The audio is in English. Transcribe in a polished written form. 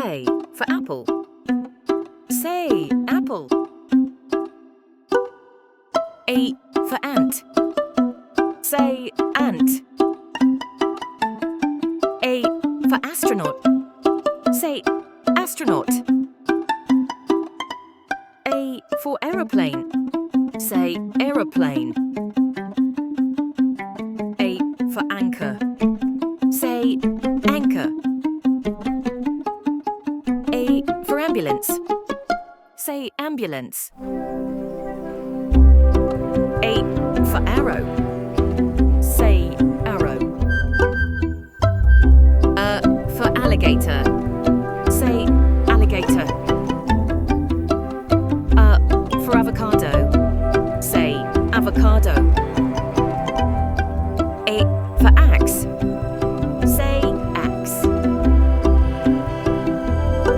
A for apple. Say apple. A for ant. Say ant. A for astronaut. Say astronaut. A for aeroplane. Say aeroplane. A for anchor. Say anchor. A for ambulance. Say ambulance. A for arrow.